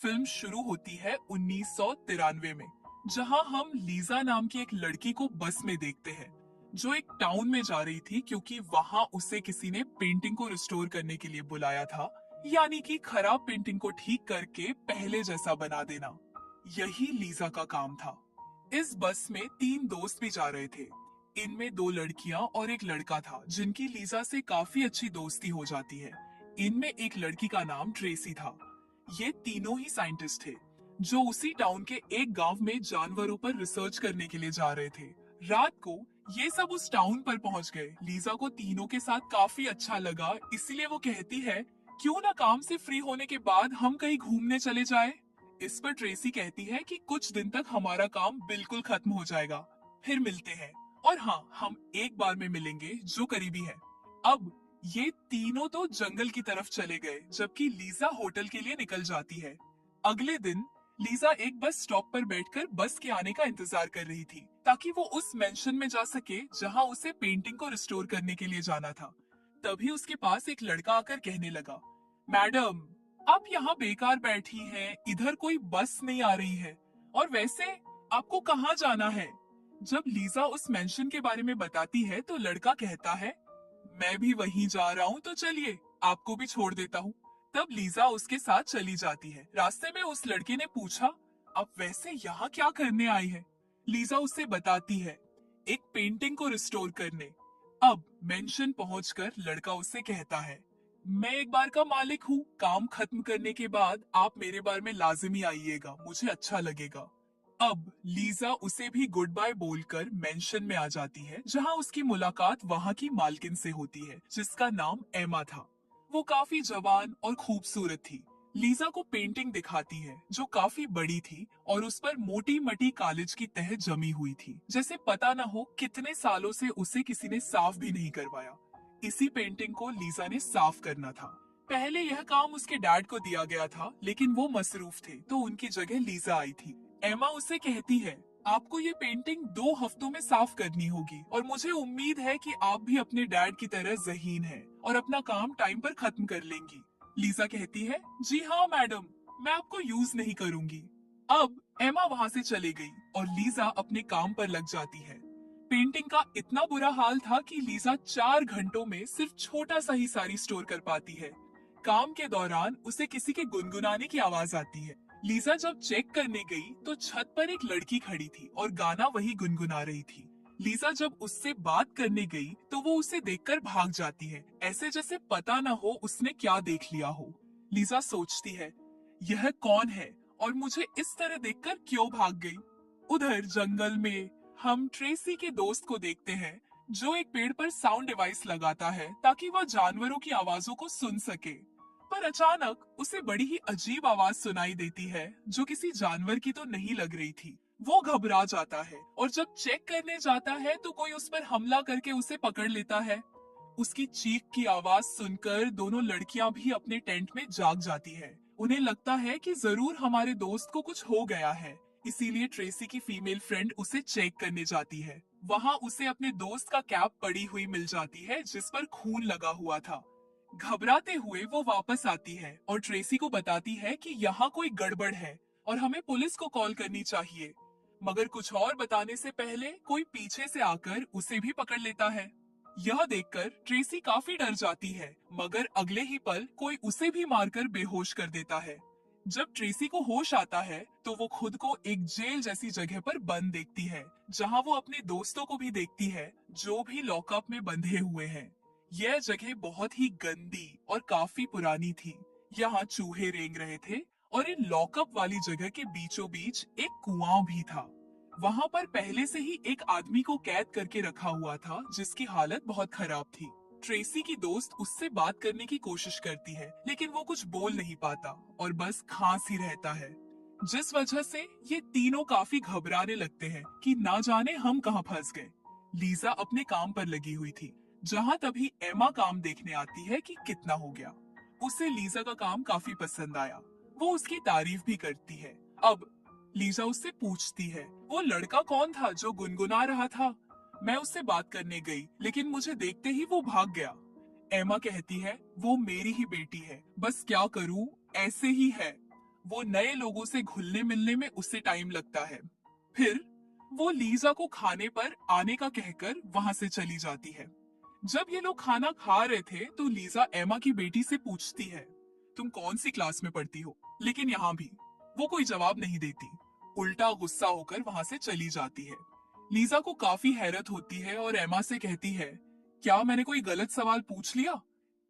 Film शुरू होती है 1993 में, जहां हम लीजा नाम की एक लड़की को बस में देखते हैं जो एक टाउन में जा रही थी क्योंकि वहां उसे किसी ने पेंटिंग को रिस्टोर करने के लिए बुलाया था, यानी कि खराब पेंटिंग को ठीक करके पहले जैसा बना देना। यही लीजा का काम था। इस बस में 3 दोस्त भी जा रहे थे। इनमें 2 लड़कियां और एक लड़का था जिनकी लीजा से काफी अच्छी दोस्ती हो जाती है। इनमें एक लड़की का नाम ट्रेसी था। ये तीनों ही साइंटिस्ट थे जो उसी टाउन के एक गांव में जानवरों पर रिसर्च करने के लिए जा रहे थे। रात को ये सब उस टाउन पर पहुंच गए। लीजा को तीनों के साथ काफी अच्छा लगा, इसलिए वो कहती है क्यों ना काम से फ्री होने के बाद हम कहीं घूमने चले जाए। इस पर ट्रेसी कहती है कि कुछ दिन तक हमारा काम बिल्कुल खत्म हो जाएगा, फिर मिलते हैं। और हाँ, हम एक बार में मिलेंगे जो करीबी है। अब ये तीनों तो जंगल की तरफ चले गए जबकि लीजा होटल के लिए निकल जाती है। अगले दिन लीजा एक बस स्टॉप पर बैठकर बस के आने का इंतजार कर रही थी ताकि वो उस मेंशन में जा सके जहां उसे पेंटिंग को रिस्टोर करने के लिए जाना था। तभी उसके पास एक लड़का आकर कहने लगा, मैडम, आप यहाँ बेकार बैठी हैं, इधर कोई बस नहीं आ रही है, और वैसे आपको कहाँ जाना है? जब लीजा उस मेंशन के बारे में बताती है तो लड़का कहता है, मैं भी वहीं जा रहा हूँ, तो चलिए आपको भी छोड़ देता हूँ। तब लीजा उसके साथ चली जाती है। रास्ते में उस लड़के ने पूछा, आप वैसे यहाँ क्या करने आई है? लीजा उससे बताती है, एक पेंटिंग को रिस्टोर करने। अब मेंशन पहुंचकर लड़का उससे कहता है, मैं एक बार का मालिक हूँ, काम खत्म करने के बाद आप मेरे बार में लाजिमी आइएगा, मुझे अच्छा लगेगा। अब लीजा उसे भी गुड बाय बोलकर मेंशन में आ जाती है जहां उसकी मुलाकात वहां की मालकिन से होती है जिसका नाम एमा था। वो काफी जवान और खूबसूरत थी। लीजा को पेंटिंग दिखाती है जो काफी बड़ी थी और उस पर मोटी मटी कालिज की तह जमी हुई थी, जैसे पता न हो कितने सालों से उसे किसी ने साफ भी नहीं करवाया। इसी पेंटिंग को लीजा ने साफ करना था। पहले यह काम उसके डैड को दिया गया था, लेकिन वो मसरूफ थे तो उनकी जगह लीजा आई थी। एमा उसे कहती है, आपको ये पेंटिंग 2 हफ्तों में साफ करनी होगी और मुझे उम्मीद है कि आप भी अपने डैड की तरह ज़हीन हैं और अपना काम टाइम पर खत्म कर लेंगी। लीजा कहती है, जी हाँ मैडम, मैं आपको यूज नहीं करूंगी। अब एमा वहाँ से चली गई और लीजा अपने काम पर लग जाती है। पेंटिंग का इतना बुरा हाल था कि लीजा 4 घंटों में सिर्फ छोटा सा ही सारी स्टोर कर पाती है। काम के दौरान उसे किसी के गुनगुनाने की आवाज आती है। लीजा जब चेक करने गई तो छत पर एक लड़की खड़ी थी और गाना वही गुनगुना रही थी। लीजा जब उससे बात करने गई तो वो उसे देखकर भाग जाती है, ऐसे जैसे पता न हो उसने क्या देख लिया हो। लीजा सोचती है, यह कौन है और मुझे इस तरह देखकर क्यों भाग गई। उधर जंगल में हम ट्रेसी के दोस्त को देखते हैं जो एक पेड़ पर साउंड डिवाइस लगाता है ताकि वह जानवरों की आवाजों को सुन सके। पर अचानक उसे बड़ी ही अजीब आवाज सुनाई देती है जो किसी जानवर की तो नहीं लग रही थी। वो घबरा जाता है और जब चेक करने जाता है तो कोई उस पर हमला करके उसे पकड़ लेता है। उसकी चीख की आवाज सुनकर दोनों लड़कियां भी अपने टेंट में जाग जाती है। उन्हें लगता है कि जरूर हमारे दोस्त को कुछ हो गया है, इसीलिए ट्रेसी की फीमेल फ्रेंड उसे चेक करने जाती है। वहाँ उसे अपने दोस्त का कैप पड़ी हुई मिल जाती है जिस पर खून लगा हुआ था। घबराते हुए वो वापस आती है और ट्रेसी को बताती है कि यहाँ कोई गड़बड़ है और हमें पुलिस को कॉल करनी चाहिए। मगर कुछ और बताने से पहले कोई पीछे से आकर उसे भी पकड़ लेता है। यह देखकर ट्रेसी काफी डर जाती है, मगर अगले ही पल कोई उसे भी मारकर बेहोश कर देता है। जब ट्रेसी को होश आता है तो वो खुद को एक जेल जैसी जगह पर बंद देखती है जहां वो अपने दोस्तों को भी देखती है जो भी लॉकअप में बंधे हुए हैं। यह जगह बहुत ही गंदी और काफी पुरानी थी। यहाँ चूहे रेंग रहे थे और इन लॉकअप वाली जगह के बीचों बीच एक कुआं भी था। वहाँ पर पहले से ही एक आदमी को कैद करके रखा हुआ था जिसकी हालत बहुत खराब थी। ट्रेसी की दोस्त उससे बात करने की कोशिश करती है लेकिन वो कुछ बोल नहीं पाता और बस खांस ही रहता है, जिस वजह से ये तीनों काफी घबराने लगते हैं कि ना जाने हम कहाँ फंस गए। लीजा अपने काम पर लगी हुई थी जहाँ तभी एमा काम देखने आती है कि कितना हो गया। उसे लीजा का काम काफी पसंद आया, वो उसकी तारीफ भी करती है। अब लीजा उससे पूछती है, वो लड़का कौन था जो गुनगुना रहा था? मैं उससे बात करने गई लेकिन मुझे देखते ही वो भाग गया। एमा कहती है, वो मेरी ही बेटी है, बस क्या करूं, ऐसे ही है। वो नए लोगों से घुलने मिलने में उसे टाइम लगता है। फिर वो लीजा को खाने पर आने का कहकर वहां से चली जाती है। जब ये लोग खाना खा रहे थे तो लीजा एमा की बेटी से पूछती है, तुम कौन सी क्लास में पढ़ती हो? लेकिन यहाँ भी वो कोई जवाब नहीं देती, उल्टा गुस्सा होकर वहां से चली जाती है। लीजा को काफी हैरत होती है और एमा से कहती है, क्या मैंने कोई गलत सवाल पूछ लिया?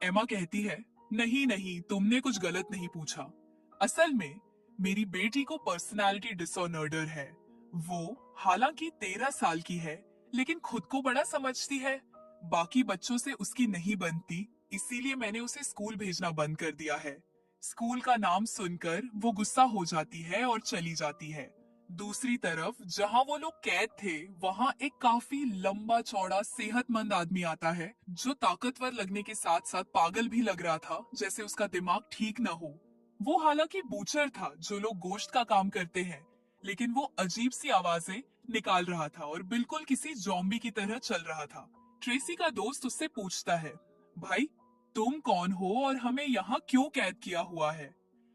एमा कहती है, नहीं नहीं, तुमने कुछ गलत नहीं पूछा। असल में मेरी बेटी को पर्सनालिटी डिसऑर्डर है। वो हालांकि 13 साल की है, लेकिन खुद को बड़ा समझती है। बाकी बच्चों से उसकी नहीं बनती, इसीलिए मैंने उसे स्कूल भेजना बंद कर दिया है। स्कूल का नाम सुनकर वो गुस्सा हो जाती है और चली जाती है। दूसरी तरफ जहां वो लोग कैद थे, वहां एक काफी लंबा चौड़ा सेहतमंद आदमी आता है, जो ताकतवर लगने के साथ साथ पागल भी लग रहा था, जैसे उसका दिमाग ठीक न हो। वो हालांकि बूचर था, जो लोग गोश्त का काम करते हैं, लेकिन वो अजीब सी आवाजें निकाल रहा था और बिल्कुल किसी जॉम्बी की तरह चल रहा था। ट्रेसी का दोस्त उससे पूछता है, भाई तुम कौन हो और हमें यहाँ क्यों कैद किया हुआ है?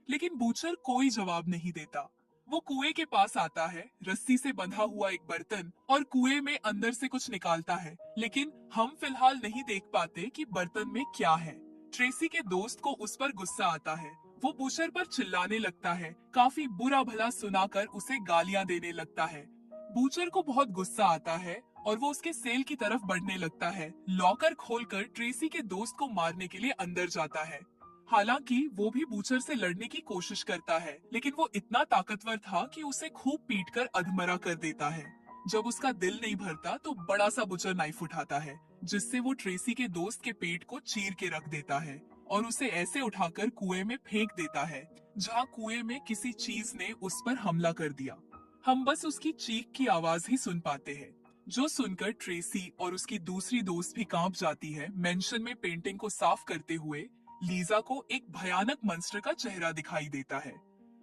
लेकिन बूचर कोई जवाब नहीं देता। वो कुएं के पास आता है, रस्सी से बंधा हुआ एक बर्तन, और कुएं में अंदर से कुछ निकालता है, लेकिन हम फिलहाल नहीं देख पाते कि बर्तन में क्या है। ट्रेसी के दोस्त को उस पर गुस्सा आता है। वो बूचर पर चिल्लाने लगता है, काफी बुरा भला सुनाकर उसे गालियां देने लगता है। बूचर को बहुत गुस्सा आता है और वो उसके सेल की तरफ बढ़ने लगता है। लॉकर खोलकर ट्रेसी के दोस्त को मारने के लिए अंदर जाता है। हालांकि वो भी बूचर से लड़ने की कोशिश करता है, लेकिन वो इतना ताकतवर था कि उसे खूब पीटकर अधमरा कर देता है। जब उसका दिल नहीं भरता तो बड़ा सा बूचर नाइफ उठाता है, जिससे वो ट्रेसी के दोस्त के पेट को चीर के रख देता है और उसे ऐसे उठाकर कुएं में फेंक देता है, जहाँ कुएं में किसी चीज ने उस पर हमला कर दिया। हम बस उसकी चीख की आवाज ही सुन पाते हैं, जो सुनकर ट्रेसी और उसकी दूसरी दोस्त भी कांप जाती है। मेंशन में पेंटिंग को साफ करते हुए लीजा को एक भयानक मंस्टर का चेहरा दिखाई देता है।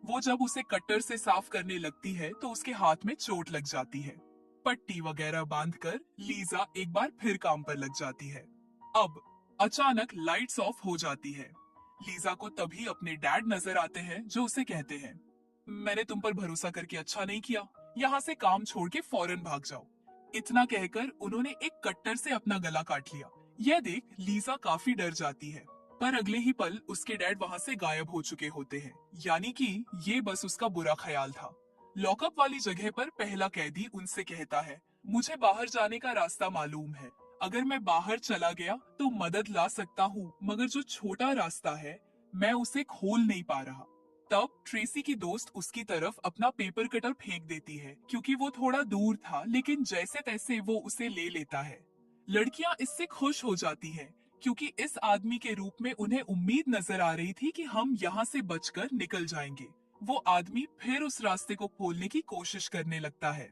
वो जब उसे कट्टर से साफ करने लगती है तो उसके हाथ में चोट लग जाती है। पट्टी वगैरह बांधकर लीजा एक बार फिर काम पर लग जाती है। अब अचानक लाइट्स ऑफ हो जाती है। लीजा को तभी अपने डैड नजर आते हैं, जो उसे कहते हैं, मैंने तुम पर भरोसा करके अच्छा नहीं किया, यहाँ से काम छोड़ के फौरन भाग जाओ। इतना कहकर उन्होंने एक कट्टर से अपना गला काट लिया। यह देख लीजा काफी डर जाती है, पर अगले ही पल उसके डैड वहाँ से गायब हो चुके होते हैं, यानी कि ये बस उसका बुरा ख्याल था। लॉकअप वाली जगह पर पहला कैदी उनसे कहता है, मुझे बाहर जाने का रास्ता मालूम है। अगर मैं बाहर चला गया तो मदद ला सकता हूँ, मगर जो छोटा रास्ता है मैं उसे खोल नहीं पा रहा। तब ट्रेसी की दोस्त उसकी तरफ अपना पेपर कटर फेंक देती है, क्योंकि वो थोड़ा दूर था, लेकिन जैसे तैसे वो उसे ले लेता है। लड़कियां इससे खुश हो जाती हैं, क्योंकि इस आदमी के रूप में उन्हें उम्मीद नजर आ रही थी कि हम यहाँ से बचकर निकल जाएंगे। वो आदमी फिर उस रास्ते को खोलने की कोशिश करने लगता है।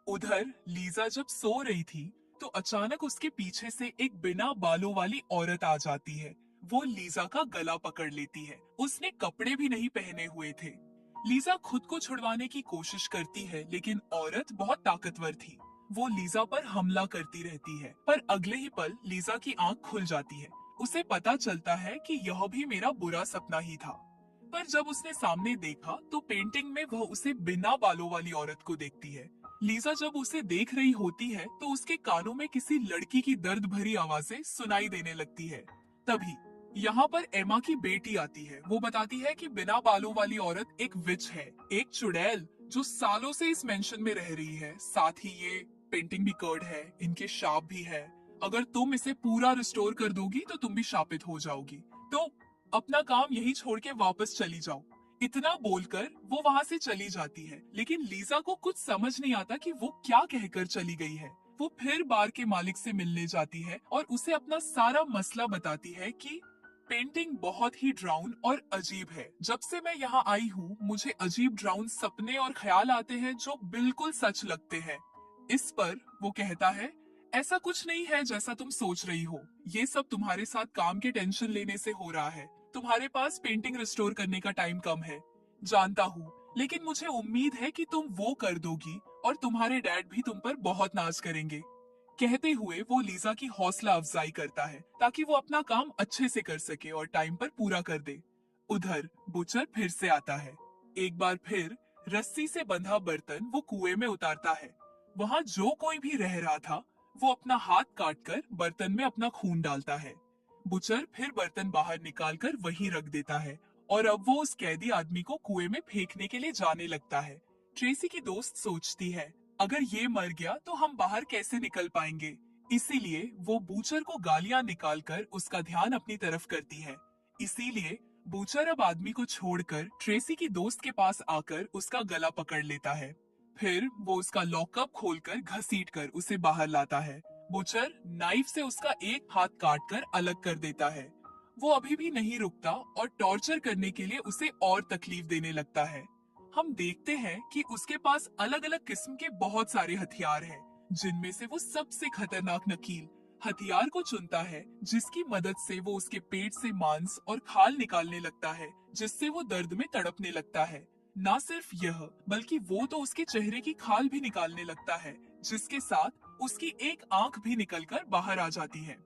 उधर लीजा जब सो रही थी तो अचानक उसके पीछे से एक बिना बालों वाली औरत आ जाती है। वो लीजा का गला पकड़ लेती है। उसने कपड़े भी नहीं पहने हुए थे। लीजा खुद को छुड़वाने की कोशिश करती है, लेकिन औरत बहुत ताकतवर थी। वो लीजा पर हमला करती रहती है, पर अगले ही पल लीजा की आंख खुल जाती है। उसे पता चलता है कि यह भी मेरा बुरा सपना ही था। पर जब उसने सामने देखा तो पेंटिंग में वह उसे बिना बालों वाली औरत को देखती है। लीजा जब उसे देख रही होती है तो उसके कानों में किसी लड़की की दर्द भरी आवाजें सुनाई देने लगती है। तभी यहाँ पर एमा की बेटी आती है। वो बताती है कि बिना बालों वाली औरत एक विच है, एक चुड़ैल, जो सालों से इस मेंशन में रह रही है। साथ ही ये पेंटिंग भी कर्ड है, इनके शाप भी है। अगर तुम इसे पूरा रिस्टोर कर दोगी तो तुम भी शापित हो जाओगी, तो अपना काम यही छोड़ के वापस चली जाओ। इतना बोलकर वो वहाँ से चली जाती है, लेकिन लीजा को कुछ समझ नहीं आता कि वो क्या कहकर चली गई है। वो फिर बार के मालिक से मिलने जाती है और उसे अपना सारा मसला बताती है कि पेंटिंग बहुत ही ड्राउन और अजीब है। जब से मैं यहाँ आई हूँ मुझे अजीब ड्राउन सपने और ख्याल आते हैं जो बिल्कुल सच लगते हैं। इस पर वो कहता है, ऐसा कुछ नहीं है जैसा तुम सोच रही हो। ये सब तुम्हारे साथ काम के टेंशन लेने से हो रहा है। तुम्हारे पास पेंटिंग रिस्टोर करने का टाइम कम है, जानता हूँ, लेकिन मुझे उम्मीद है कि तुम वो कर दोगी और तुम्हारे डैड भी तुम पर बहुत नाज करेंगे। कहते हुए वो लीजा की हौसला अफजाई करता है, ताकि वो अपना काम अच्छे से कर सके और टाइम पर पूरा कर दे। उधर बुचर फिर से आता है। एक बार फिर रस्सी से बंधा बर्तन वो कुएं में उतारता है। वहाँ जो कोई भी रह रहा था वो अपना हाथ काटकर बर्तन में अपना खून डालता है। बुचर फिर बर्तन बाहर निकालकर वहीं रख देता है और अब वो उस कैदी आदमी को कुएं में फेंकने के लिए जाने लगता है। ट्रेसी की दोस्त सोचती है, अगर ये मर गया तो हम बाहर कैसे निकल पाएंगे। इसीलिए वो बूचर को गालियां निकालकर उसका ध्यान अपनी तरफ करती है। इसीलिए बूचर अब आदमी को छोड़कर ट्रेसी की दोस्त के पास आकर उसका गला पकड़ लेता है। फिर वो उसका लॉकअप खोलकर घसीटकर उसे बाहर लाता है। बुचर नाइफ से उसका एक हाथ काटकर अलग कर देता है। वो अभी भी नहीं रुकता और टॉर्चर करने के लिए उसे और तकलीफ देने लगता है। हम देखते हैं कि उसके पास अलग अलग किस्म के बहुत सारे हथियार हैं, जिनमें से वो सबसे खतरनाक नकील हथियार को चुनता है, जिसकी मदद से वो उसके पेट से मांस और खाल निकालने लगता है, जिससे वो दर्द में तड़पने लगता है। ना सिर्फ यह, बल्कि वो तो उसके चेहरे की खाल भी निकालने लगता है, जिसके साथ उसकी एक आंख भी निकलकर बाहर आ जाती है।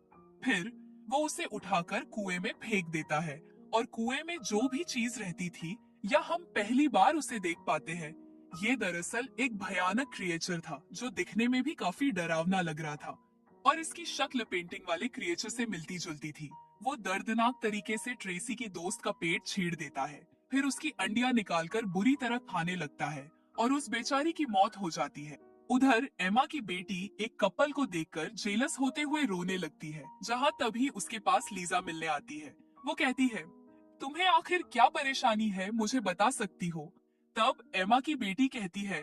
फिर वो उसे उठाकर कुएं में फेंक देता है और कुएं में जो भी चीज रहती थी या हम पहली बार उसे देख पाते हैं, ये दरअसल एक भयानक क्रिएचर था जो दिखने में भी काफी डरावना लग रहा था और इसकी शक्ल पेंटिंग वाले क्रिएचर से मिलती जुलती थी। वो दर्दनाक तरीके से ट्रेसी की दोस्त का पेट छीड़ देता है, फिर उसकी अंडियां निकालकर बुरी तरह खाने लगता है और उस बेचारी की मौत हो जाती है। उधर एमा की बेटी एक कपल को देखकर जेलस होते हुए रोने लगती है, जहाँ तभी उसके पास लीजा मिलने आती है। वो कहती है, तुम्हें आखिर क्या परेशानी है, मुझे बता सकती हो। तब एमा की बेटी कहती है,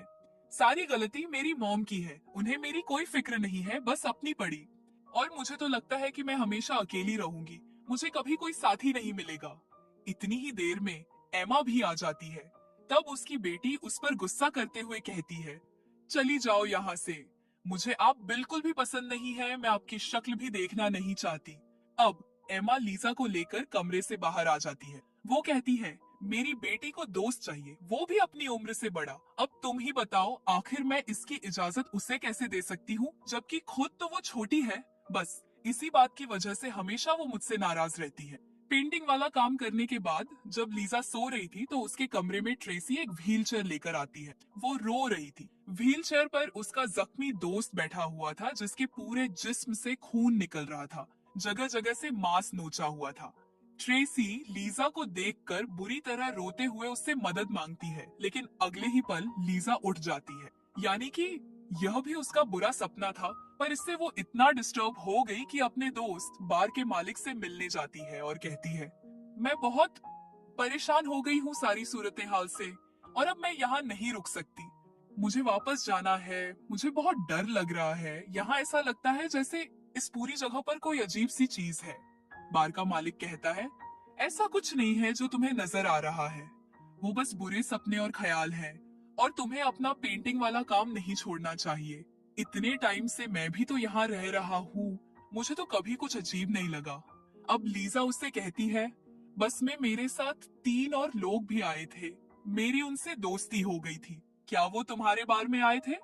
सारी गलती मेरी मॉम की है, उन्हें मेरी कोई फिक्र नहीं है, बस अपनी पड़ी। और मुझे तो लगता है कि मैं हमेशा अकेली रहूंगी, मुझे कभी कोई साथी नहीं मिलेगा। इतनी ही देर में एमा भी आ जाती है। तब उसकी बेटी उस पर गुस्सा करते हुए कहती है, चली जाओ यहाँ से, मुझे आप बिल्कुल भी पसंद नहीं है, मैं आपकी शक्ल भी देखना नहीं चाहती। अब एमा लीजा को लेकर कमरे से बाहर आ जाती है। वो कहती है, मेरी बेटी को दोस्त चाहिए, वो भी अपनी उम्र से बड़ा। अब तुम ही बताओ, आखिर मैं इसकी इजाजत उसे कैसे दे सकती हूँ, जबकि खुद तो वो छोटी है। बस इसी बात की वजह से हमेशा वो मुझसे नाराज रहती है। पेंटिंग वाला काम करने के बाद जब लीजा सो रही थी तो उसके कमरे में ट्रेसी एक व्हीलचेयर लेकर आती है। वो रो रही थी। व्हीलचेयर पर उसका जख्मी दोस्त बैठा हुआ था, जिसके पूरे जिस्म से खून निकल रहा था, जगह जगह से मांस नोचा हुआ था। ट्रेसी लीजा को देखकर बुरी तरह रोते हुए उससे मदद मांगती है, लेकिन अगले ही पल लीजा उठ जाती है। यानी कि यह भी उसका बुरा सपना था, पर इससे वो इतना डिस्टर्ब हो गई कि अपने दोस्त बार के मालिक से मिलने जाती है और कहती है, मैं बहुत परेशान हो गई हूँ सारी सूरत हाल से, और अब मैं यहाँ नहीं रुक सकती, मुझे वापस जाना है, मुझे बहुत डर लग रहा है, यहाँ ऐसा लगता है जैसे इस पूरी जगह पर कोई अजीब सी चीज है। बार का मालिक कहता है, ऐसा कुछ नहीं है जो तुम्हें नजर आ रहा है, वो बस बुरे सपने और ख्याल हैं, और तुम्हें अपना पेंटिंग वाला काम नहीं छोड़ना चाहिए। इतने टाइम से मैं भी तो यहाँ रह रहा हूँ, मुझे तो कभी कुछ अजीब नहीं लगा। अब लीजा उससे कहती है, बस में मेरे साथ 3 और लोग भी आए थे, मेरी उनसे दोस्ती हो गई थी, क्या वो तुम्हारे बार में आए थे?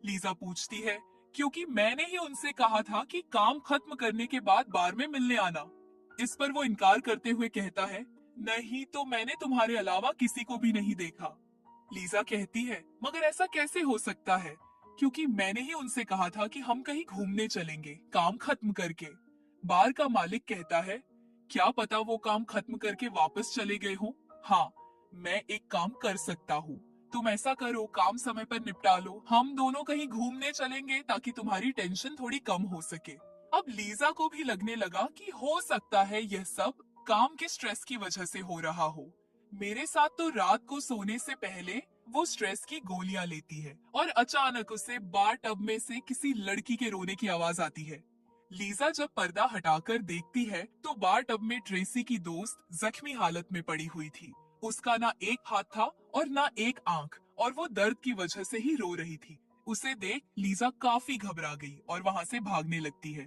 लीजा पूछती है, क्योंकि मैंने ही उनसे कहा था कि काम खत्म करने के बाद बार में मिलने आना। इस पर वो इनकार करते हुए कहता है, नहीं तो मैंने तुम्हारे अलावा किसी को भी नहीं देखा। लीजा कहती है, मगर ऐसा कैसे हो सकता है, क्योंकि मैंने ही उनसे कहा था कि हम कहीं घूमने चलेंगे काम खत्म करके। बार का मालिक कहता है, क्या पता वो काम खत्म करके वापस चले गए हो। हाँ, मैं एक काम कर सकता हूँ, तुम ऐसा करो, काम समय पर निपटा लो, हम दोनों कहीं घूमने चलेंगे ताकि तुम्हारी टेंशन थोड़ी कम हो सके। अब लीजा को भी लगने लगा कि हो सकता है यह सब काम के स्ट्रेस की वजह से हो रहा हो। मेरे साथ तो रात को सोने से पहले वो स्ट्रेस की गोलियां लेती है और अचानक उसे बार टब में से किसी लड़की के रोने की आवाज आती है। लीजा जब पर्दा हटाकर देखती है तो बार टब में ट्रेसी की दोस्त जख्मी हालत में पड़ी हुई थी। उसका ना एक हाथ था और ना एक आंख, और वो दर्द की वजह से ही रो रही थी। उसे देख लीजा काफी घबरा गई और वहाँ से भागने लगती है,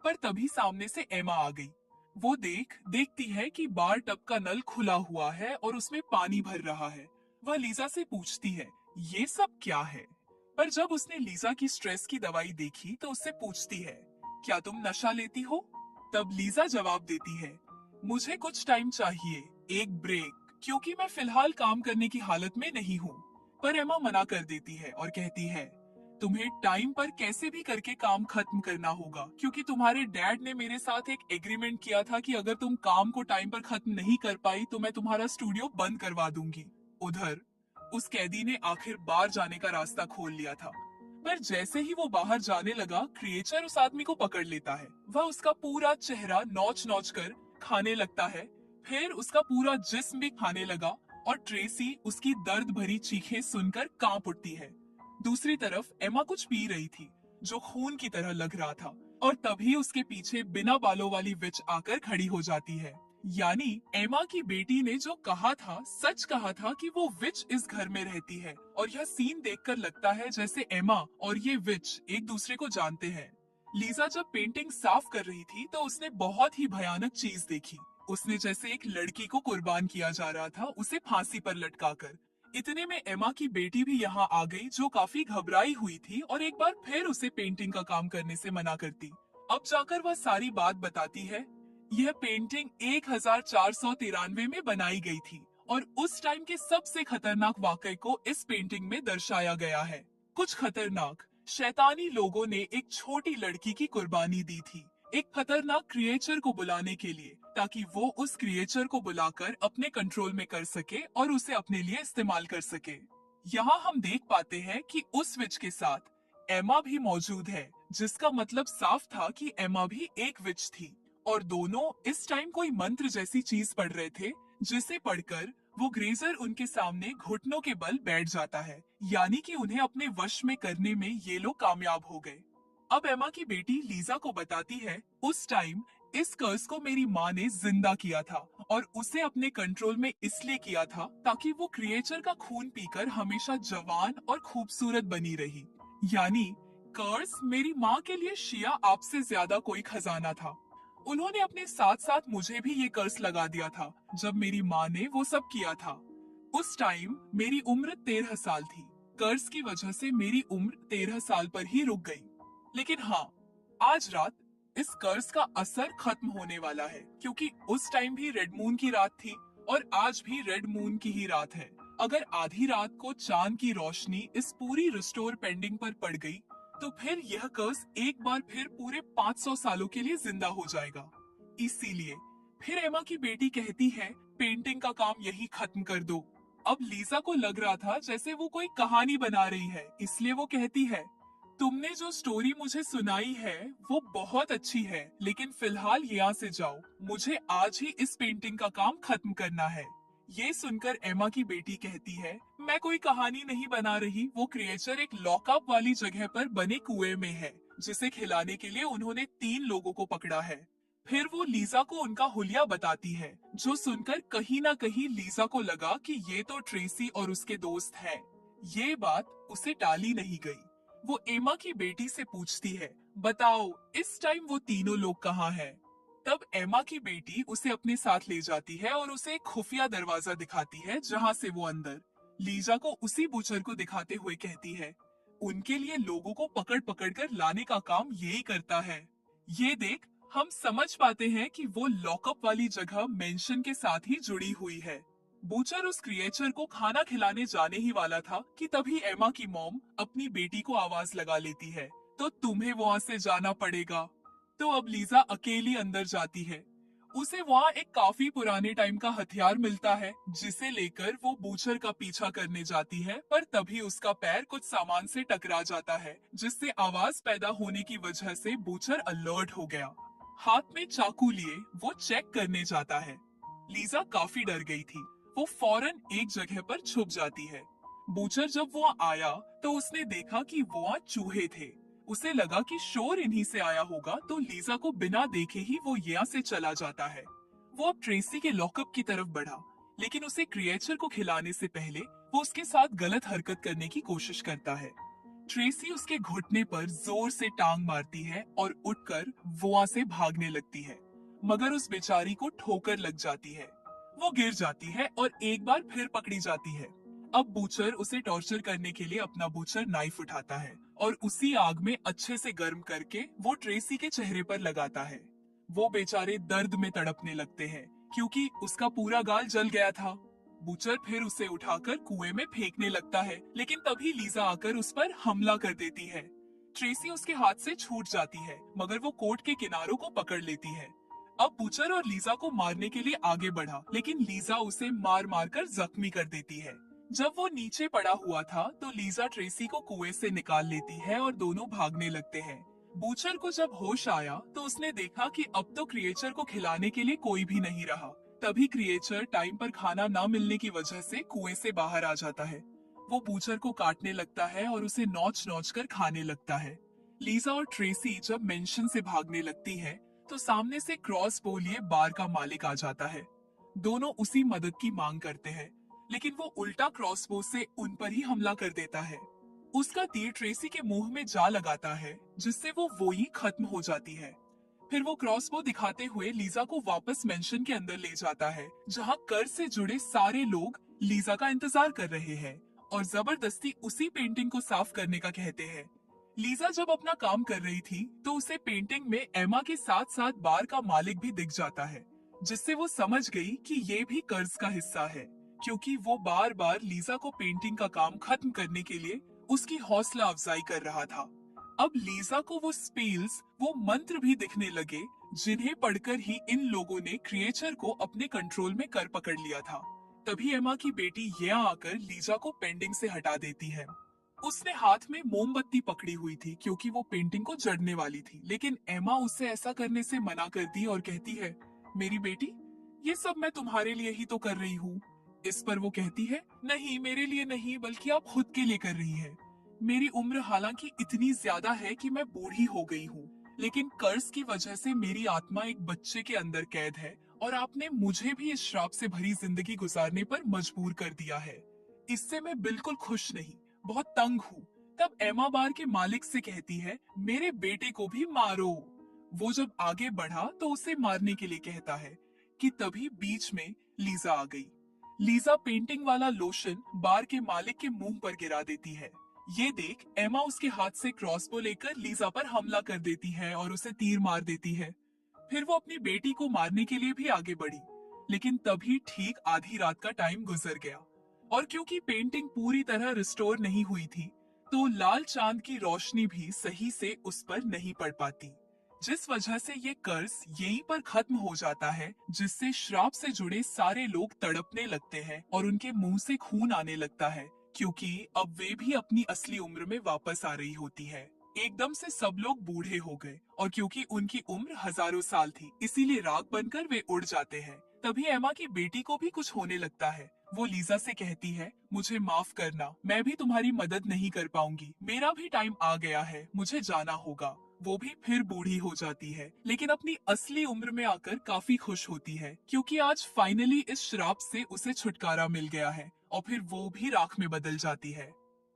पर तभी सामने से एमा आ गई। वो देखती है कि बार टब का नल खुला हुआ है और उसमें पानी भर रहा है। वह लीजा से पूछती है, ये सब क्या है? पर जब उसने लीजा की स्ट्रेस की दवाई देखी तो उससे पूछती है, क्या तुम नशा लेती हो? तब लीजा जवाब देती है, मुझे कुछ टाइम चाहिए, एक ब्रेक, क्योंकि मैं फिलहाल काम करने की हालत में नहीं हूँ। पर एमा मना कर देती है और कहती है, तुम्हें टाइम पर कैसे भी करके काम खत्म करना होगा, क्योंकि तुम्हारे डैड ने मेरे साथ एक एग्रीमेंट किया था कि अगर तुम काम को टाइम पर खत्म नहीं कर पाई तो मैं तुम्हारा स्टूडियो बंद करवा दूंगी। उधर उस कैदी ने आखिर बाहर जाने का रास्ता खोल लिया था, पर जैसे ही वो बाहर जाने लगा, क्रिएचर उस आदमी को पकड़ लेता है। वह उसका पूरा चेहरा नोच नोच कर खाने लगता है, फिर उसका पूरा जिस्म भी खाने लगा और ट्रेसी उसकी दर्द भरी चीखें सुनकर कांप उठती है। दूसरी तरफ एमा कुछ पी रही थी जो खून की तरह लग रहा था, और तभी उसके पीछे बिना बालों वाली विच आकर खड़ी हो जाती है। यानी एमा की बेटी ने जो कहा था, सच कहा था कि वो विच इस घर में रहती है। और यह सीन देखकर लगता है जैसे एमा और ये विच एक दूसरे को जानते हैं। लीजा जब पेंटिंग साफ कर रही थी तो उसने बहुत ही भयानक चीज देखी। उसने जैसे एक लड़की को कुर्बान किया जा रहा था, उसे फांसी पर लटकाकर। इतने में एमा की बेटी भी यहाँ आ गई, जो काफी घबराई हुई थी और एक बार फिर उसे पेंटिंग का काम करने से मना करती। अब जाकर वह सारी बात बताती है। यह पेंटिंग 1493 में बनाई गई थी और उस टाइम के सबसे खतरनाक वाकये को इस पेंटिंग में दर्शाया गया है। कुछ खतरनाक शैतानी लोगों ने एक छोटी लड़की की कुर्बानी दी थी, एक खतरनाक क्रिएचर को बुलाने के लिए, ताकि वो उस क्रिएचर को बुलाकर अपने कंट्रोल में कर सके और उसे अपने लिए इस्तेमाल कर सके। यहाँ हम देख पाते हैं कि उस विच के साथ एमा भी मौजूद है, जिसका मतलब साफ था कि एमा भी एक विच थी। और दोनों इस टाइम कोई मंत्र जैसी चीज पढ़ रहे थे, जिसे पढ़कर वो ग्रेजर उनके सामने घुटनों के बल बैठ जाता है। यानी कि उन्हें अपने वश में करने में ये लोग कामयाब हो गए। अब एमा की बेटी लीजा को बताती है, उस टाइम इस कर्स को मेरी माँ ने जिंदा किया था और उसे अपने कंट्रोल में इसलिए किया था ताकि वो क्रिएचर का खून पीकर हमेशा जवान और खूबसूरत बनी रही। यानी कर्स मेरी माँ के लिए शिया आपसे ज्यादा कोई खजाना था। उन्होंने अपने साथ साथ मुझे भी ये कर्स लगा दिया था जब मेरी माँ ने वो सब किया था। उस टाइम मेरी उम्र 13 साल थी। कर्स की वजह से मेरी उम्र 13 साल पर ही रुक गई। लेकिन हाँ, आज रात इस कर्स का असर खत्म होने वाला है, क्योंकि उस टाइम भी रेड मून की रात थी और आज भी रेड मून की ही रात है। अगर आधी रात को चांद की रोशनी इस पूरी रिस्टोर पेंडिंग पर पड़ गई तो फिर यह कर्स एक बार फिर पूरे 500 सालों के लिए जिंदा हो जाएगा। इसीलिए फिर एमा की बेटी कहती है, पेंटिंग का काम यही खत्म कर दो। अब लीजा को लग रहा था जैसे वो कोई कहानी बना रही है, इसलिए वो कहती है, तुमने जो स्टोरी मुझे सुनाई है वो बहुत अच्छी है, लेकिन फिलहाल यहाँ से जाओ, मुझे आज ही इस पेंटिंग का काम खत्म करना है। ये सुनकर एमा की बेटी कहती है, मैं कोई कहानी नहीं बना रही, वो क्रिएचर एक लॉकअप वाली जगह पर बने कुएं में है, जिसे खिलाने के लिए उन्होंने 3 लोगों को पकड़ा है। फिर वो लीजा को उनका हुलिया बताती है, जो सुनकर कहीं ना कहीं लीजा को लगा कि ये तो ट्रेसी और उसके दोस्त हैं। ये बात उसे टाली नहीं गई। वो एमा की बेटी से पूछती है, बताओ इस टाइम वो तीनों लोग कहाँ हैं? तब एमा की बेटी उसे अपने साथ ले जाती है और उसे एक खुफिया दरवाजा दिखाती है, जहाँ से वो अंदर लीजा को उसी बूचर को दिखाते हुए कहती है, उनके लिए लोगों को पकड़ पकड़ कर लाने का काम यही करता है। ये देख हम समझ पाते हैं कि वो लॉकअप वाली जगह मेंशन के साथ ही जुड़ी हुई है। बूचर उस क्रिएचर को खाना खिलाने जाने ही वाला था कि तभी एमा की मॉम अपनी बेटी को आवाज लगा लेती है, तो तुम्हें वहाँ से जाना पड़ेगा। तो अब लीजा अकेली अंदर जाती है। उसे वहाँ एक काफी पुराने टाइम का हथियार मिलता है, जिसे लेकर वो बूचर का पीछा करने जाती है, पर तभी उसका पैर कुछ सामान से टकरा जाता है, जिससे आवाज पैदा होने की वजह से बूचर अलर्ट हो गया। हाथ में चाकू लिए वो चेक करने जाता है। लीजा काफी डर गई थी। वो फौरन एक जगह पर छुप जाती है। बूचर जब वहाँ आया तो उसने देखा कि वहाँ चूहे थे। उसे लगा कि शोर इन्हीं से आया होगा, तो लीजा को बिना देखे ही वो यहाँ से चला जाता है। वो अब ट्रेसी के लॉकअप की तरफ बढ़ा, लेकिन उसे क्रिएचर को खिलाने से पहले वो उसके साथ गलत हरकत करने की कोशिश करता है। ट्रेसी उसके घुटने पर जोर से टांग मारती है और उठकर वहाँ से भागने लगती है, मगर उस बेचारी को ठोकर लग जाती है। वो गिर जाती है और एक बार फिर पकड़ी जाती है। अब बूचर उसे टॉर्चर करने के लिए अपना बूचर नाइफ उठाता है और उसी आग में अच्छे से गर्म करके वो ट्रेसी के चेहरे पर लगाता है। वो बेचारे दर्द में तड़पने लगते हैं, क्योंकि उसका पूरा गाल जल गया था। बूचर फिर उसे उठाकर कुएं में फेंकने लगता है, लेकिन तभी लीजा आकर उस पर हमला कर देती है। ट्रेसी उसके हाथ से छूट जाती है, मगर वो कोट के किनारों को पकड़ लेती है। अब बूचर और लीजा को मारने के लिए आगे बढ़ा, लेकिन लीजा उसे मार मार कर जख्मी कर देती है। जब वो नीचे पड़ा हुआ था तो लीजा ट्रेसी को कुएं से निकाल लेती है और दोनों भागने लगते हैं। बूचर को जब होश आया तो उसने देखा कि अब तो क्रिएचर को खिलाने के लिए कोई भी नहीं रहा। तभी क्रिएचर टाइम पर खाना न मिलने की वजह से कुएं से बाहर आ जाता है। वो बूचर को काटने लगता है और उसे नोच नोच कर खाने लगता है। लीजा और ट्रेसी जब मेंशन से भागने लगती है तो सामने से क्रॉस बो लिए बार का मालिक आ जाता है। दोनों उसी मदद की मांग करते हैं, लेकिन वो उल्टा क्रॉसबो से उन पर ही हमला कर देता है। उसका तीर ट्रेसी के मुंह में जा लगाता है, जिससे वो ही खत्म हो जाती है। फिर वो क्रॉसबो दिखाते हुए लीजा को वापस मेंशन के अंदर ले जाता है, जहां कर से जुड़े सारे लोग लीजा का इंतजार कर रहे हैं और जबरदस्ती उसी पेंटिंग को साफ करने का कहते हैं। लीजा जब अपना काम कर रही थी तो उसे पेंटिंग में एमा के साथ साथ बार का मालिक भी दिख जाता है, जिससे वो समझ गई कि ये भी कर्ज का हिस्सा है, क्योंकि वो बार बार लीजा को पेंटिंग का काम खत्म करने के लिए उसकी हौसला अफजाई कर रहा था। अब लीजा को वो स्पेल्स, वो मंत्र भी दिखने लगे, जिन्हें पढ़कर ही इन लोगों ने क्रिएचर को अपने कंट्रोल में कर पकड़ लिया था। तभी एमा की बेटी यया आकर लीजा को पेंटिंग से हटा देती है। उसने हाथ में मोमबत्ती पकड़ी हुई थी क्योंकि वो पेंटिंग को जड़ने वाली थी, लेकिन एमा उससे ऐसा करने से मना करती और कहती है, मेरी बेटी, ये सब मैं तुम्हारे लिए ही तो कर रही हूँ। इस पर वो कहती है, नहीं, मेरे लिए नहीं, बल्कि आप खुद के लिए कर रही है। मेरी उम्र हालांकि इतनी ज्यादा है कि मैं बूढ़ी हो गई हूँ, लेकिन कर्ज की वजह से मेरी आत्मा एक बच्चे के अंदर कैद है और आपने मुझे भी इस श्राप से भरी जिंदगी गुजारने पर मजबूर कर दिया है। इससे मैं बिल्कुल खुश नहीं, बहुत तंग हूँ। तब एमा बार के मालिक से कहती है, मेरे बेटे को भी मारो। वो जब आगे बढ़ा तो उसे मारने के लिए कहता है कि तभी बीच में लीजा आ गई। लीजा पेंटिंग वाला लोशन बार के मालिक के मुंह पर गिरा देती है। ये देख एमा उसके हाथ से क्रॉसबो लेकर लीजा पर हमला कर देती है और उसे तीर मार देती है। फिर वो अपनी बेटी को मारने के लिए भी आगे बढ़ी, लेकिन तभी ठीक आधी रात का टाइम गुजर गया और क्योंकि पेंटिंग पूरी तरह रिस्टोर नहीं हुई थी तो लाल चांद की रोशनी भी सही से उस पर नहीं पड़ पाती, जिस वजह से ये कर्ज यहीं पर खत्म हो जाता है, जिससे श्राप से जुड़े सारे लोग तड़पने लगते हैं और उनके मुंह से खून आने लगता है, क्योंकि अब वे भी अपनी असली उम्र में वापस आ रही होती है। एकदम से सब लोग बूढ़े हो गए और क्योंकि उनकी उम्र हजारों साल थी, इसीलिए राख बनकर वे उड़ जाते हैं। तभी एमा की बेटी को भी कुछ होने लगता है। वो लीजा से कहती है, मुझे माफ करना, मैं भी तुम्हारी मदद नहीं कर पाऊंगी, मेरा भी टाइम आ गया है, मुझे जाना होगा। वो भी फिर बूढ़ी हो जाती है, लेकिन अपनी असली उम्र में आकर काफी खुश होती है, क्योंकि आज फाइनली इस श्राप से उसे छुटकारा मिल गया है और फिर वो भी राख में बदल जाती है।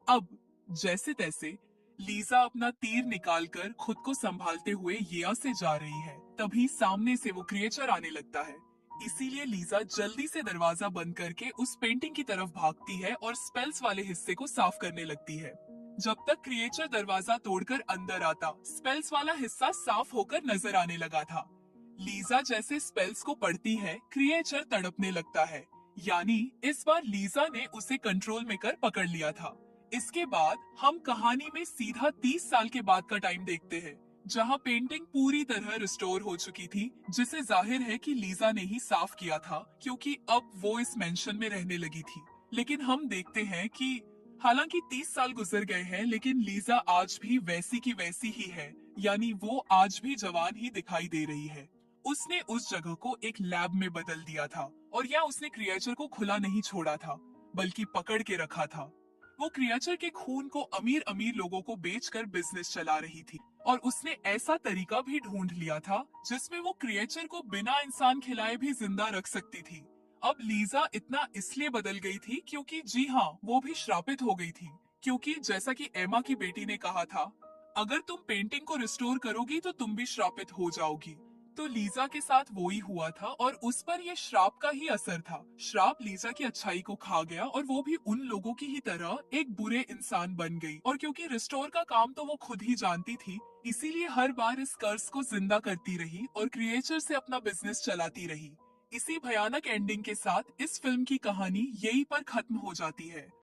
अब जैसे तैसे लीजा अपना तीर निकालकर खुद को संभालते हुए यया से जा रही है, तभी सामने से वो क्रिएचर आने लगता है। इसीलिए लीजा जल्दी से दरवाजा बंद करके उस पेंटिंग की तरफ भागती है और स्पेल्स वाले हिस्से को साफ करने लगती है। जब तक क्रिएचर दरवाजा तोड़कर अंदर आता, स्पेल्स वाला हिस्सा साफ होकर नजर आने लगा था। लीजा जैसे स्पेल्स को पढ़ती है, क्रिएचर तड़पने लगता है, यानी इस बार लीजा ने उसे कंट्रोल में कर पकड़ लिया था। इसके बाद हम कहानी में सीधा 30 साल के बाद का टाइम देखते हैं, जहां पेंटिंग पूरी तरह रिस्टोर हो चुकी थी, जिसे जाहिर है कि लीजा ने ही साफ किया था, क्योंकि अब वो इस मेंशन में रहने लगी थी। लेकिन हम देखते हैं कि हालांकि 30 साल गुजर गए हैं, लेकिन लीजा आज भी वैसी की वैसी ही है, यानी वो आज भी जवान ही दिखाई दे रही है। उसने उस जगह को एक लैब में बदल दिया था और या उसने क्रिएचर को खुला नहीं छोड़ा था, बल्कि पकड़ के रखा था। वो क्रिएचर के खून को अमीर अमीर लोगों को बेचकर बिजनेस चला रही थी और उसने ऐसा तरीका भी ढूंढ लिया था जिसमें वो क्रिएचर को बिना इंसान खिलाए भी जिंदा रख सकती थी। अब लीजा इतना इसलिए बदल गई थी क्योंकि जी हाँ, वो भी श्रापित हो गई थी, क्योंकि जैसा कि एमा की बेटी ने कहा था, अगर तुम पेंटिंग को रिस्टोर करोगी तो तुम भी श्रापित हो जाओगी। तो लीजा के साथ वो ही हुआ था और उस पर ये श्राप का ही असर था। श्राप लीजा की अच्छाई को खा गया और वो भी उन लोगों की ही तरह एक बुरे इंसान बन गई। और क्योंकि रिस्टोर का काम तो वो खुद ही जानती थी, इसीलिए हर बार इस कर्ज को जिंदा करती रही और क्रिएचर से अपना बिजनेस चलाती रही। इसी भयानक एंडिंग के साथ इस फिल्म की कहानी यहीं पर खत्म हो जाती है।